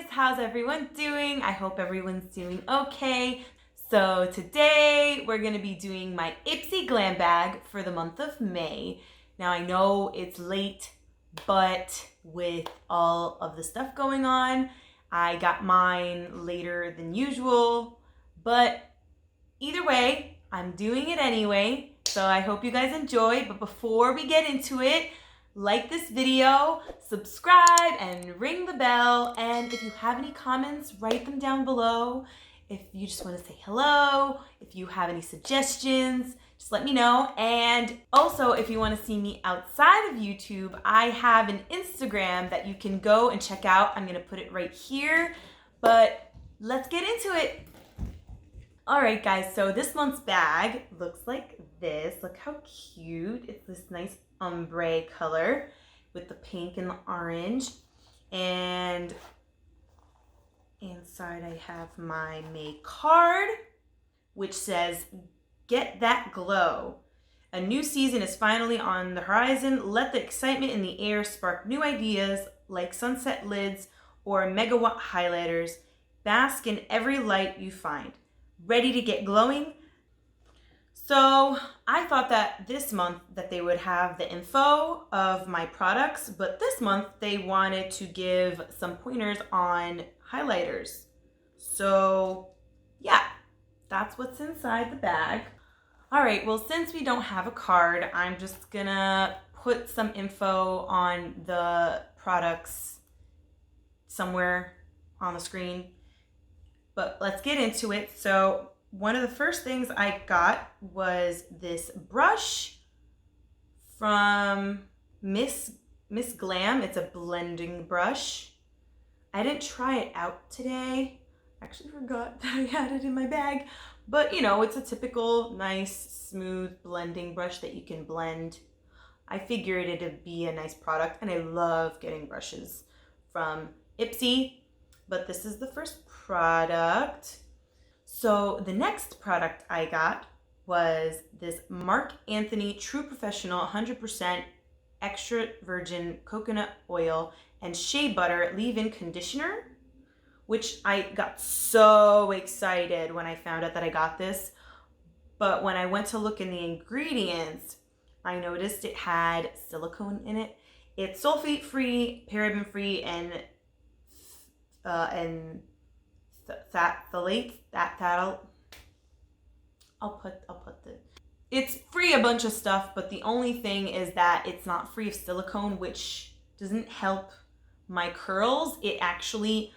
how's everyone doing? I hope everyone's doing okay. So today we're gonna be doing my Ipsy Glam bag for the month of May. Now I know it's late, but with all of the stuff going on, I got mine later than usual. But either way, I'm doing it anyway. So I hope you guys enjoy. But before we get into it, like this video, subscribe, and ring the bell. And if you have any comments, write them down below. If you just want to say hello, if you have any suggestions, just let me know. And also, if you want to see me outside of YouTube, I have an Instagram that you can go and check out. I'm going to put it right here. But let's get into it. All right, guys, so this month's bag looks like this. Look how cute. It's this nice ombre color with the pink and the orange. And inside I have my May card, which says, "Get that glow. A new season is finally on the horizon. Let the excitement in the air spark new ideas like sunset lids or megawatt highlighters. Bask in every light you find. Ready to get glowing?" So I thought that this month that they would have the info of my products, but this month they wanted to give some pointers on highlighters. So yeah, that's what's inside the bag. All right, well, since we don't have a card, I'm just gonna put some info on the products somewhere on the screen. But let's get into it. So one of the first things I got was this brush from Miss Glam. It's a blending brush. I didn't try it out today. I actually forgot that I had it in my bag. But you know, it's a typical nice smooth blending brush that you can blend. I figured it'd be a nice product, and I love getting brushes from Ipsy. But this is the first product. So the next product I got was this Marc Anthony True Professional 100% extra virgin coconut oil and shea butter leave-in conditioner, which I got so excited when I found out that I got this. But when I went to look in the ingredients, I noticed it had silicone in it. It's sulfate-free, paraben-free, and phthalates. It's free a bunch of stuff, but the only thing is that it's not free of silicone, which doesn't help my curls. It actually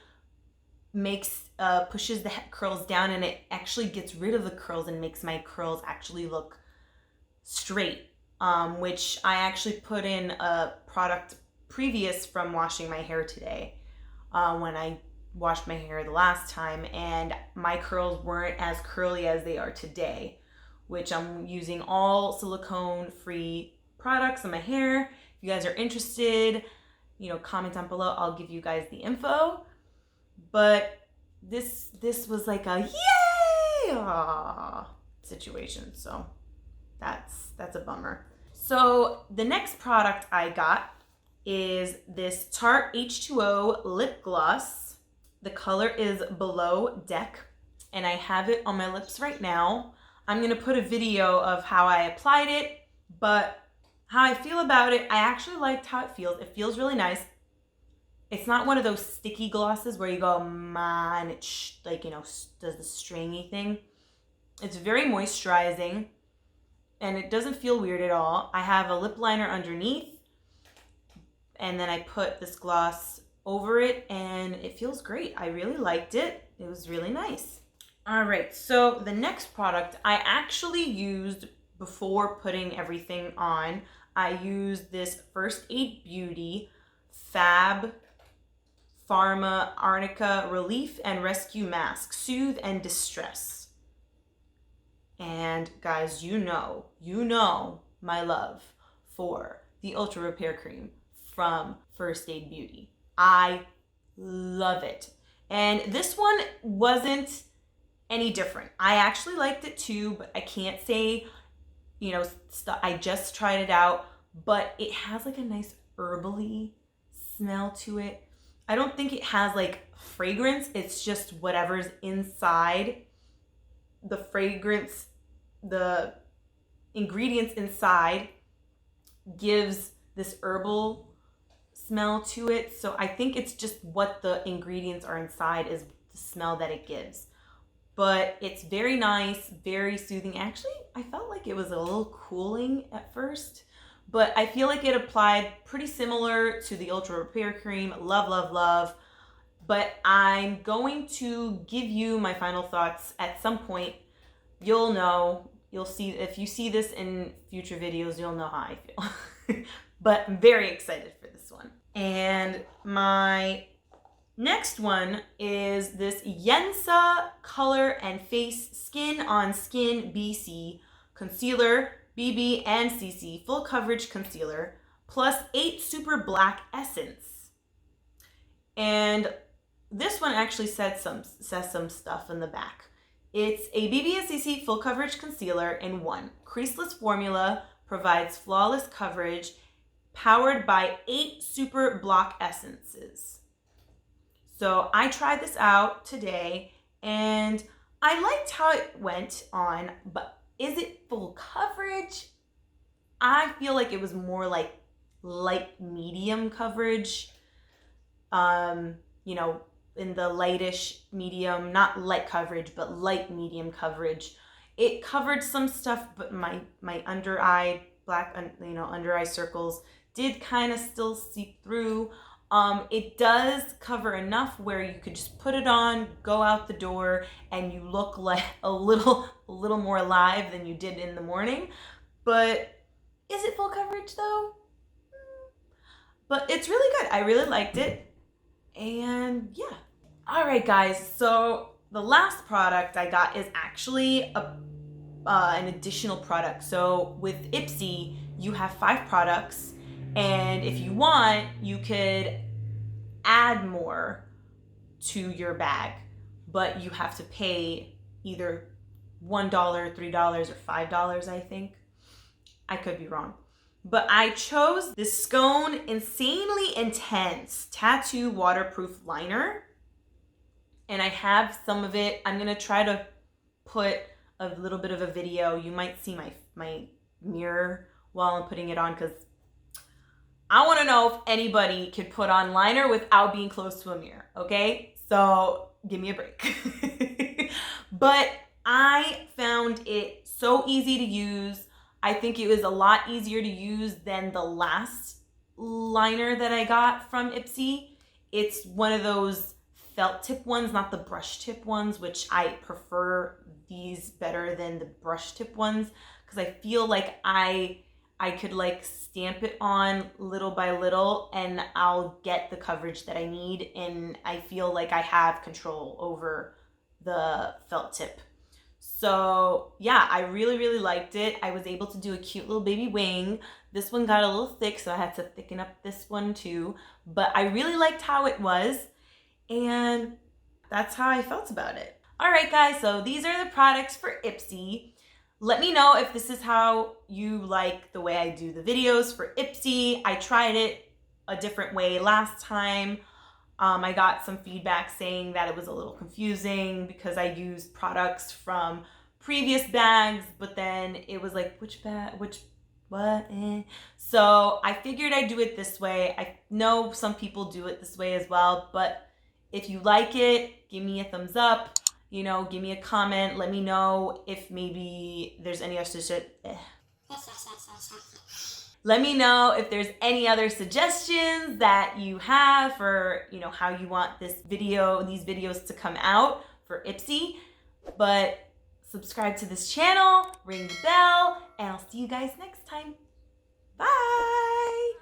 makes pushes the curls down, and it actually gets rid of the curls and makes my curls actually look straight. Which I actually put in a product previous from washing my hair today. When I washed my hair the last time, and my curls weren't as curly as they are today, which I'm using all silicone free products in my hair. If you guys are interested, you know, comment down below. I'll give you guys the info. But this was like a yay situation, so that's a bummer. So the next product I got is this Tarte H2O lip gloss. The color is Below Deck, and I have it on my lips right now. I'm gonna put a video of how I applied it, but how I feel about it, I actually liked how it feels. It feels really nice. It's not one of those sticky glosses where you go, man, it like, you know, does the stringy thing. It's very moisturizing, and it doesn't feel weird at all. I have a lip liner underneath, and then I put this gloss over it, and it feels great. I really liked it. It was really nice. All right, so the next product I actually used before putting everything on. I used this First Aid Beauty Fab Pharma Arnica Relief and Rescue Mask, Soothe and Distress. And guys, you know my love for the Ultra Repair Cream from First Aid Beauty. I love it. And this one wasn't any different. I actually liked it too, but I can't say, you know, I just tried it out, but it has like a nice herbally smell to it. I don't think it has like fragrance. It's just whatever's inside the fragrance, the ingredients inside gives this herbal smell to it. So I think it's just what the ingredients are inside is the smell that it gives. But it's very nice, very soothing. Actually, I felt like it was a little cooling at first, but I feel like it applied pretty similar to the Ultra Repair Cream. Love, love, love. But I'm going to give you my final thoughts at some point. You'll know, you'll see, if you see this in future videos, you'll know how I feel. But I'm very excited for this one. And my next one is this Yensa Color and Face Skin on Skin BC Concealer, BB and CC Full Coverage Concealer, plus 8 Super Black Essence. And this one actually says some stuff in the back. It's a BB and CC Full Coverage Concealer in one. Creaseless formula, provides flawless coverage, powered by 8 Super Block Essences. So I tried this out today and I liked how it went on, but is it full coverage? I feel like it was more like light medium coverage. You know, in the lightish medium, not light coverage, but light medium coverage. It covered some stuff, but my under eye, under eye circles did kind of still seep through. It does cover enough where you could just put it on, go out the door, and you look like a little more alive than you did in the morning. But is it full coverage though? But it's really good. I really liked it. And yeah. All right, guys. So the last product I got is actually an additional product. So with Ipsy, you have 5 products. And if you want, you could add more to your bag, but you have to pay either $1, $3, or $5, I think. I could be wrong. But I chose this Scone Insanely Intense Tattoo Waterproof Liner. And I have some of it. I'm going to try to put a little bit of a video. You might see my mirror while I'm putting it on, because I want to know if anybody could put on liner without being close to a mirror, okay? So give me a break. But I found it so easy to use. I think it was a lot easier to use than the last liner that I got from Ipsy. It's one of those felt tip ones, not the brush tip ones, which I prefer these better than the brush tip ones, because I feel like I could like stamp it on little by little and I'll get the coverage that I need, and I feel like I have control over the felt tip. So yeah, I really, really liked it. I was able to do a cute little baby wing. This one got a little thick, so I had to thicken up this one too. But I really liked how it was, and that's how I felt about it. All right, guys, so these are the products for Ipsy. Let me know if this is how you like the way I do the videos for Ipsy. I tried it a different way last time. I got some feedback saying that it was a little confusing because I used products from previous bags, but then it was like, which bag, what? So I figured I'd do it this way. I know some people do it this way as well, but if you like it, give me a thumbs up. You know, give me a comment. Let me know if maybe there's any other Let me know if there's any other suggestions that you have for, you know, how you want these videos to come out for Ipsy. But subscribe to this channel, ring the bell, and I'll see you guys next time. Bye!